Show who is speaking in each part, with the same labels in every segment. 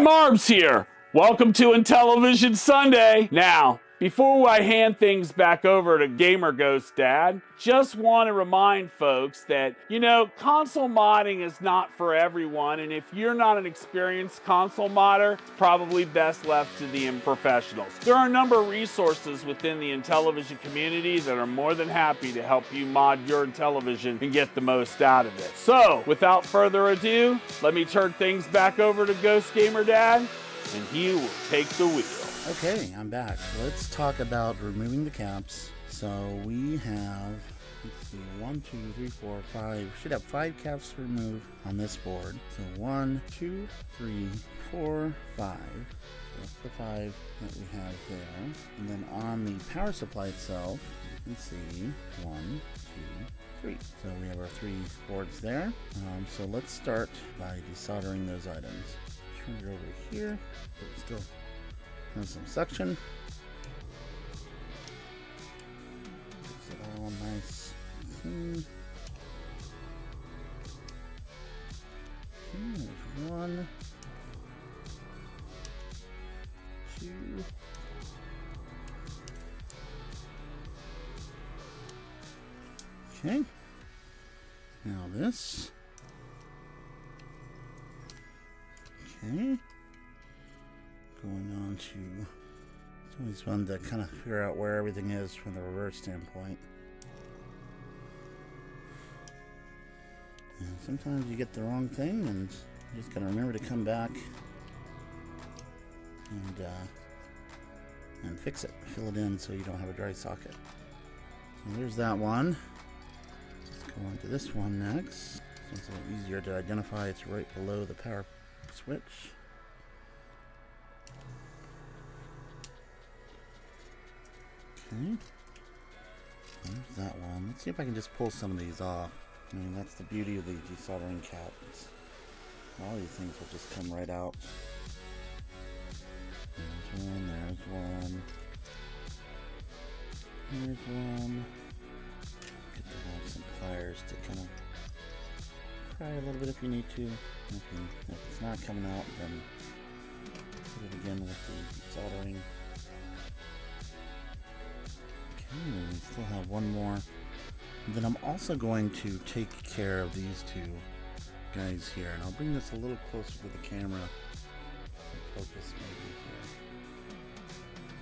Speaker 1: Marbs here. Welcome to Intellivision Sunday. Now, before I hand things back over to Gamer Ghost Dad, just want to remind folks that, console modding is not for everyone, and if you're not an experienced console modder, it's probably best left to the professionals. There are a number of resources within the Intellivision community that are more than happy to help you mod your Intellivision and get the most out of it. So, without further ado, let me turn things back over to Ghost Gamer Dad, and he will take the wheel.
Speaker 2: Okay, I'm back. Let's talk about removing the caps. So we have, let's see, 1, 2, 3, 4, 5. We should have 5 caps to remove on this board. So 1, 2, 3, 4, 5. So that's the 5 that we have there. And then on the power supply itself, you can see 1, 2, 3. So we have our 3 boards there. So let's start by desoldering those items. Turn it over here, but it still has some suction. Gets it all nice and clean. There's 1, 2. Okay. Now this. Okay. Going on to, it's always fun to kind of figure out where everything is from the reverse standpoint. And sometimes you get the wrong thing, and you just gotta remember to come back and fix it, fill it in so you don't have a dry socket. So there's that one. Let's go on to this one next. It's a little easier to identify. It's right below the power switch. Okay. There's that one. Let's see if I can just pull some of these off. I mean, that's the beauty of the desoldering caps. All these things will just come right out. There's one, there's one. There's one. Get to have some pliers to kind of pry a little bit if you need to. If it's not coming out, then put it again with the desoldering. Okay, we still have one more. And then I'm also going to take care of these 2 guys here, and I'll bring this a little closer to the camera. Focus maybe here.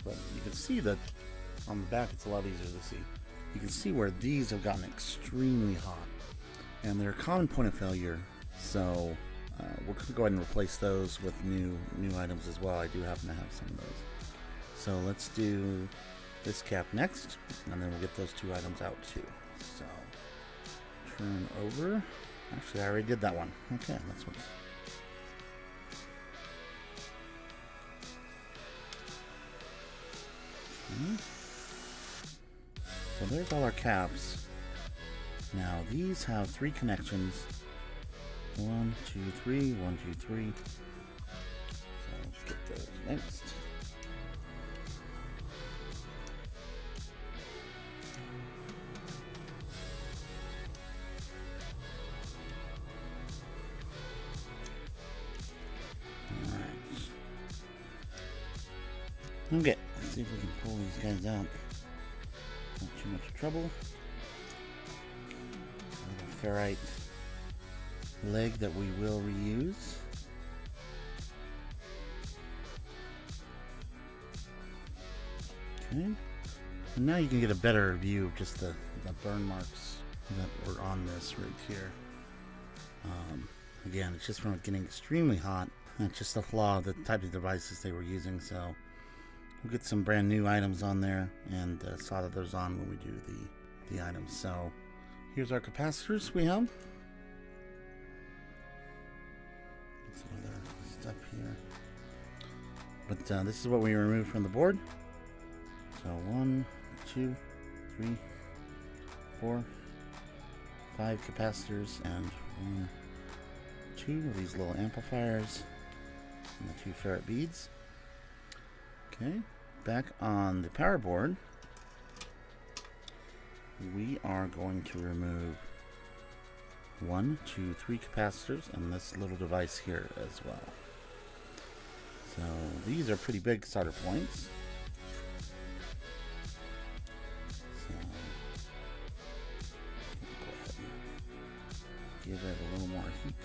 Speaker 2: But you can see that on the back it's a lot easier to see. You can see where these have gotten extremely hot, and they're a common point of failure. So we're going to go ahead and replace those with new items as well. I do happen to have some of those. So let's do this cap next, and then we'll get those 2 items out too. So turn over. Actually, I already did that one. Okay, that's what's. Okay. So there's all our caps. Now these have 3 connections. 1, 2, 3. 1, 2, 3. So let's get those next. Okay, let's see if we can pull these guys out. Not too much trouble. A little ferrite leg that we will reuse. Okay, and now you can get a better view of just the burn marks that were on this right here. Again, it's just from it getting extremely hot. It's just a flaw of the type of devices they were using, so we'll get some brand new items on there and solder those on when we do the items. So here's our capacitors we have. Some other stuff here. But this is what we removed from the board. So 1, 2, 3, 4, 5 capacitors and 1, 2 of these little amplifiers and the 2 ferrite beads. Okay, back on the power board, we are going to remove 1, 2, 3 capacitors and this little device here as well. So these are pretty big solder points. So go ahead and give it a little more heat.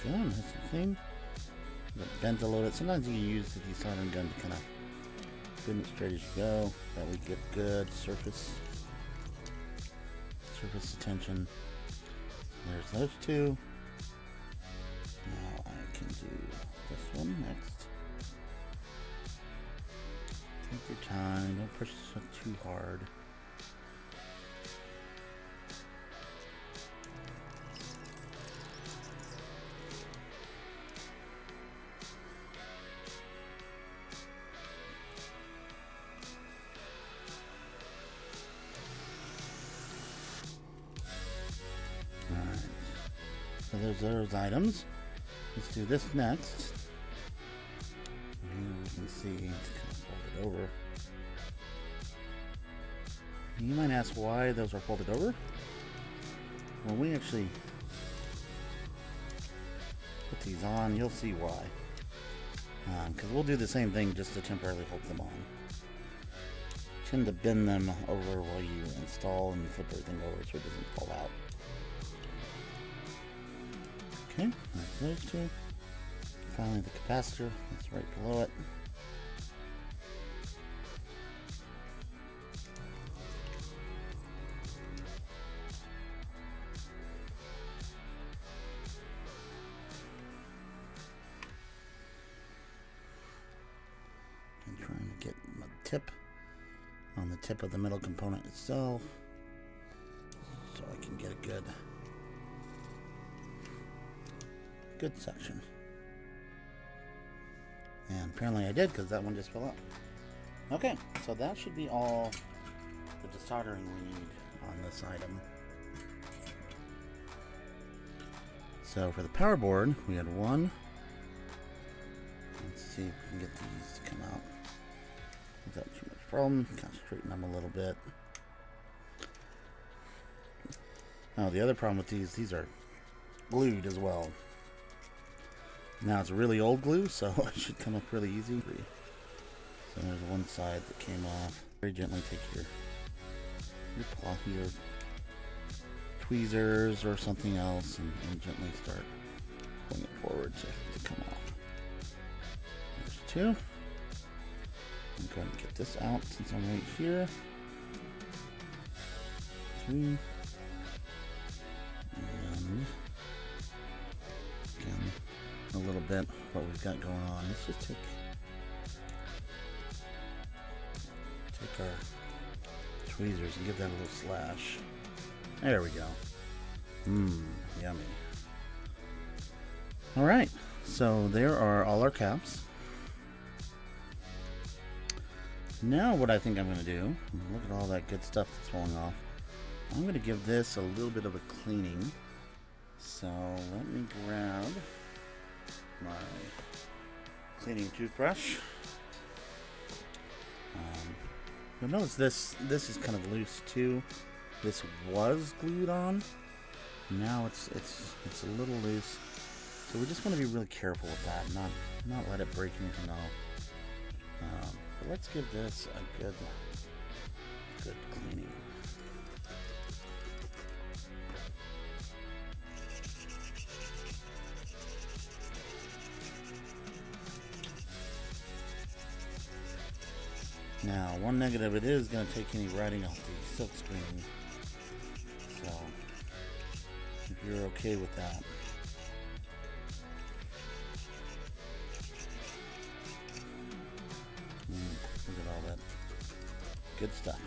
Speaker 2: There we go, nice and clean. Bent a little bit. Sometimes you can use the desoldering gun to kind of bend it straight as you go. That way you get good surface attention. There's those two. Now I can do this one next. Take your time. Don't push this too hard. So there's those items. Let's do this next. Here we can see, let's kind of fold it over. You might ask why those are folded over. When we actually put these on, you'll see why. Because we'll do the same thing just to temporarily hold them on. Tend to bend them over while you install and flip everything over so it doesn't fall out. Okay, there's those two. Finally, the capacitor, that's right below it. I'm trying to get my tip on the tip of the middle component itself so I can get a good section. And apparently I did, because that one just fell out. Okay, so that should be all the desoldering we need on this item. So for the power board, we had one. Let's see if we can get these to come out without too much problem. Kind of straighten them a little bit. Now the other problem with these are glued as well. Now it's really old glue, so it should come up really easy. So there's one side that came off. Very gently take your tweezers or something else and gently start pulling it forward to come off. There's two. I'm going to get this out since I'm right here. Three. And again, a little bit what we've got going on. Let's just take our tweezers and give that a little slash. There we go. Yummy. Alright, so there are all our caps. Now what I think I'm going to do, look at all that good stuff that's falling off. I'm going to give this a little bit of a cleaning. So let me grab my cleaning toothbrush. You'll notice this is kind of loose too. This was glued on. Now it's a little loose. So we just want to be really careful with that, not let it break anything off. But let's give this a good cleaning. Now, one negative, it is going to take any writing off the silk screen. So, if you're okay with that. Look at all that good stuff.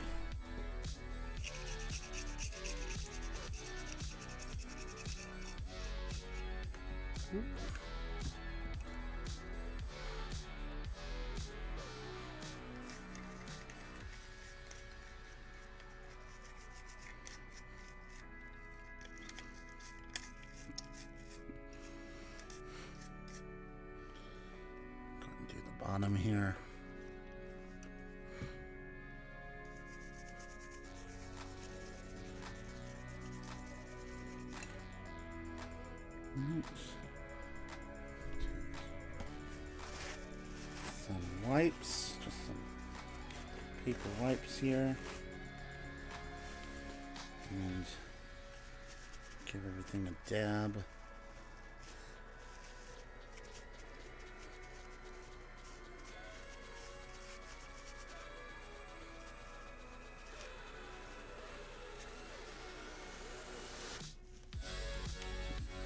Speaker 2: bottom here. Some wipes, just some paper wipes here. And give everything a dab.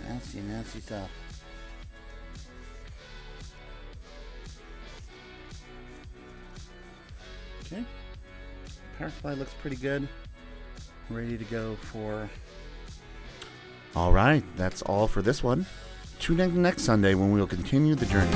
Speaker 2: Nasty, nasty stuff. Okay, power supply looks pretty good. Ready to go for... All right, that's all for this one. Tune in next Sunday when we will continue the journey.